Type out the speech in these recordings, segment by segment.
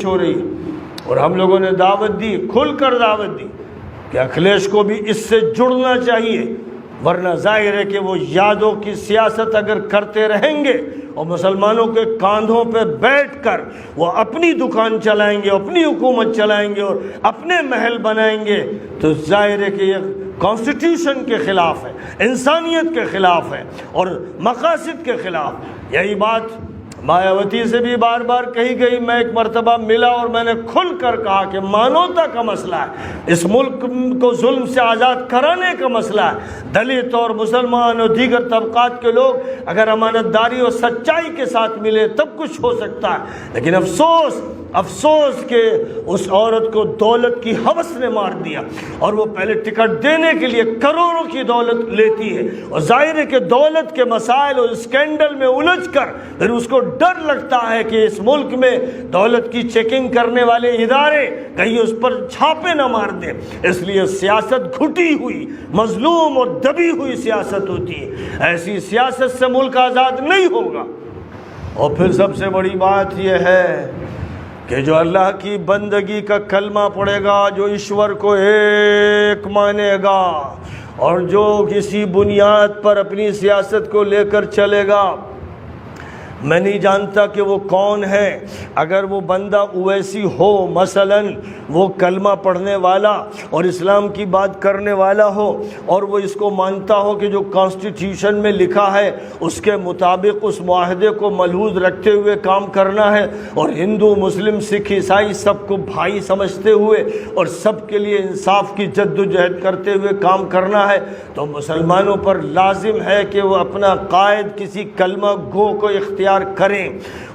ہو رہی اور ہم لوگوں نے دعوت دی، کھل کر دعوت دی کہ اکھلیش کو بھی اس سے جڑنا چاہیے، ورنہ ظاہر ہے کہ وہ یادوں کی سیاست اگر کرتے رہیں گے اور مسلمانوں کے کاندھوں پہ بیٹھ کر وہ اپنی دکان چلائیں گے، اپنی حکومت چلائیں گے اور اپنے محل بنائیں گے، تو ظاہر ہے کہ یہ کانسٹیٹیوشن کے خلاف ہے، انسانیت کے خلاف ہے اور مقاصد کے خلاف۔ یہی بات مایاوتی سے بھی بار بار کہی گئی۔ میں ایک مرتبہ ملا اور میں نے کھل کر کہا کہ مانوتا کا مسئلہ ہے، اس ملک کو ظلم سے آزاد کرانے کا مسئلہ ہے۔ دلت اور مسلمان اور دیگر طبقات کے لوگ اگر امانت داری اور سچائی کے ساتھ ملے تب کچھ ہو سکتا ہے، لیکن افسوس کہ اس عورت کو دولت کی ہوس نے مار دیا، اور وہ پہلے ٹکٹ دینے کے لیے کروڑوں کی دولت لیتی ہے، اور ظاہر ہے کہ دولت کے مسائل اور اسکینڈل میں الجھ کر پھر اس کو ڈر لگتا ہے کہ اس ملک میں دولت کی چیکنگ کرنے والے ادارے کہیں اس پر چھاپے نہ مار دیں، اس لیے سیاست گھٹی ہوئی، مظلوم اور دبی ہوئی سیاست ہوتی ہے۔ ایسی سیاست سے ملک آزاد نہیں ہوگا۔ اور پھر سب سے بڑی بات یہ ہے کہ جو اللہ کی بندگی کا کلمہ پڑھے گا، جو ایشور کو ایک مانے گا اور جو کسی بنیاد پر اپنی سیاست کو لے کر چلے گا، میں نہیں جانتا کہ وہ کون ہے، اگر وہ بندہ اویسی ہو مثلا، وہ کلمہ پڑھنے والا اور اسلام کی بات کرنے والا ہو اور وہ اس کو مانتا ہو کہ جو کانسٹیٹیوشن میں لکھا ہے اس کے مطابق اس معاہدے کو ملحوظ رکھتے ہوئے کام کرنا ہے، اور ہندو مسلم سکھ عیسائی سب کو بھائی سمجھتے ہوئے اور سب کے لیے انصاف کی جد و جہد کرتے ہوئے کام کرنا ہے، تو مسلمانوں پر لازم ہے کہ وہ اپنا قائد کسی کلمہ گو کو اختیار کریں۔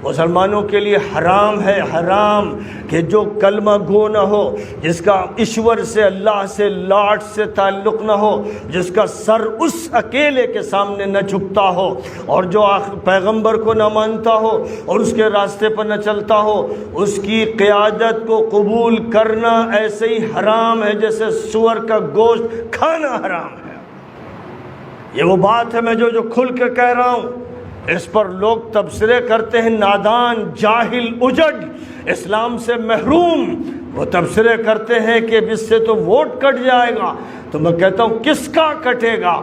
مسلمانوں کے لیے حرام ہے، حرام کہ جو کلمہ گو نہ ہو، جس کا ایشور سے، اللہ سے، لاٹ سے تعلق نہ ہو، جس کا سر اس اکیلے کے سامنے نہ جھکتا ہو، اور جو پیغمبر کو نہ مانتا ہو اور اس کے راستے پر نہ چلتا ہو، اس کی قیادت کو قبول کرنا ایسے ہی حرام ہے جیسے سور کا گوشت کھانا حرام ہے۔ یہ وہ بات ہے میں جو کھل کے کہہ رہا ہوں۔ اس پر لوگ تبصرے کرتے ہیں، نادان، جاہل، اجڑ، اسلام سے محروم، وہ تبصرے کرتے ہیں کہ اس سے تو ووٹ کٹ جائے گا۔ تو میں کہتا ہوں کس کا کٹے گا؟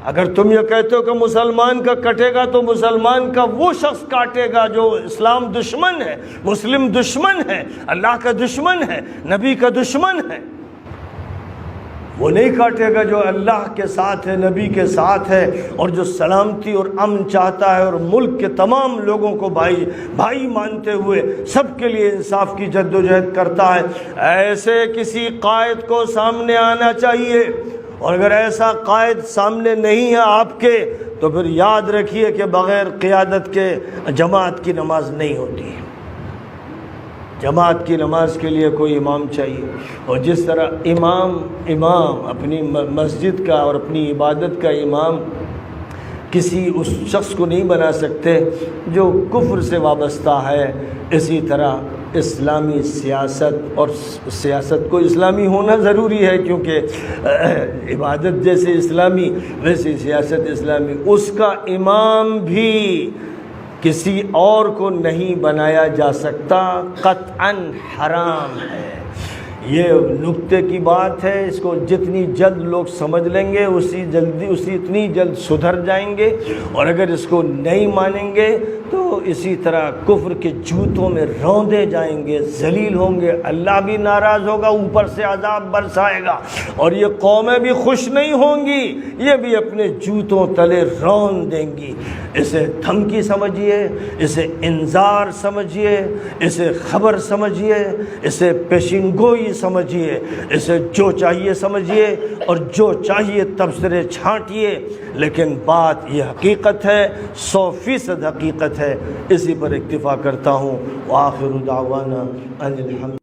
اگر تم یہ کہتے ہو کہ مسلمان کا کٹے گا تو مسلمان کا وہ شخص کاٹے گا جو اسلام دشمن ہے، مسلم دشمن ہے، اللہ کا دشمن ہے، نبی کا دشمن ہے۔ وہ نہیں کاٹے گا جو اللہ کے ساتھ ہے، نبی کے ساتھ ہے، اور جو سلامتی اور امن چاہتا ہے اور ملک کے تمام لوگوں کو بھائی مانتے ہوئے سب کے لیے انصاف کی جد و جہد کرتا ہے۔ ایسے کسی قائد کو سامنے آنا چاہیے، اور اگر ایسا قائد سامنے نہیں ہے آپ کے تو پھر یاد رکھیے کہ بغیر قیادت کے جماعت کی نماز نہیں ہوتی ہے۔ جماعت کی نماز کے لیے کوئی امام چاہیے، اور جس طرح امام اپنی مسجد کا اور اپنی عبادت کا امام کسی اس شخص کو نہیں بنا سکتے جو کفر سے وابستہ ہے، اسی طرح اسلامی سیاست، اور سیاست کو اسلامی ہونا ضروری ہے کیونکہ عبادت جیسے اسلامی ویسے سیاست اسلامی، اس کا امام بھی کسی اور کو نہیں بنایا جا سکتا، قطعاً حرام ہے۔ یہ نکتے کی بات ہے، اس کو جتنی جلد لوگ سمجھ لیں گے اتنی جلد سدھر جائیں گے، اور اگر اس کو نہیں مانیں گے تو اسی طرح کفر کے جوتوں میں روندے جائیں گے، ذلیل ہوں گے، اللہ بھی ناراض ہوگا، اوپر سے عذاب برسائے گا، اور یہ قومیں بھی خوش نہیں ہوں گی، یہ بھی اپنے جوتوں تلے رون دیں گی۔ اسے دھمکی سمجھیے، اسے انذار سمجھیے، اسے خبر سمجھیے، اسے پیشین گوئی سمجھیے، اسے جو چاہیے سمجھیے اور جو چاہیے تبصرے چھانٹیے، لیکن بات یہ حقیقت ہے، 100% حقیقت ہے۔ اسی پر اکتفا کرتا ہوں۔ وآخر دعوانا ان الحمد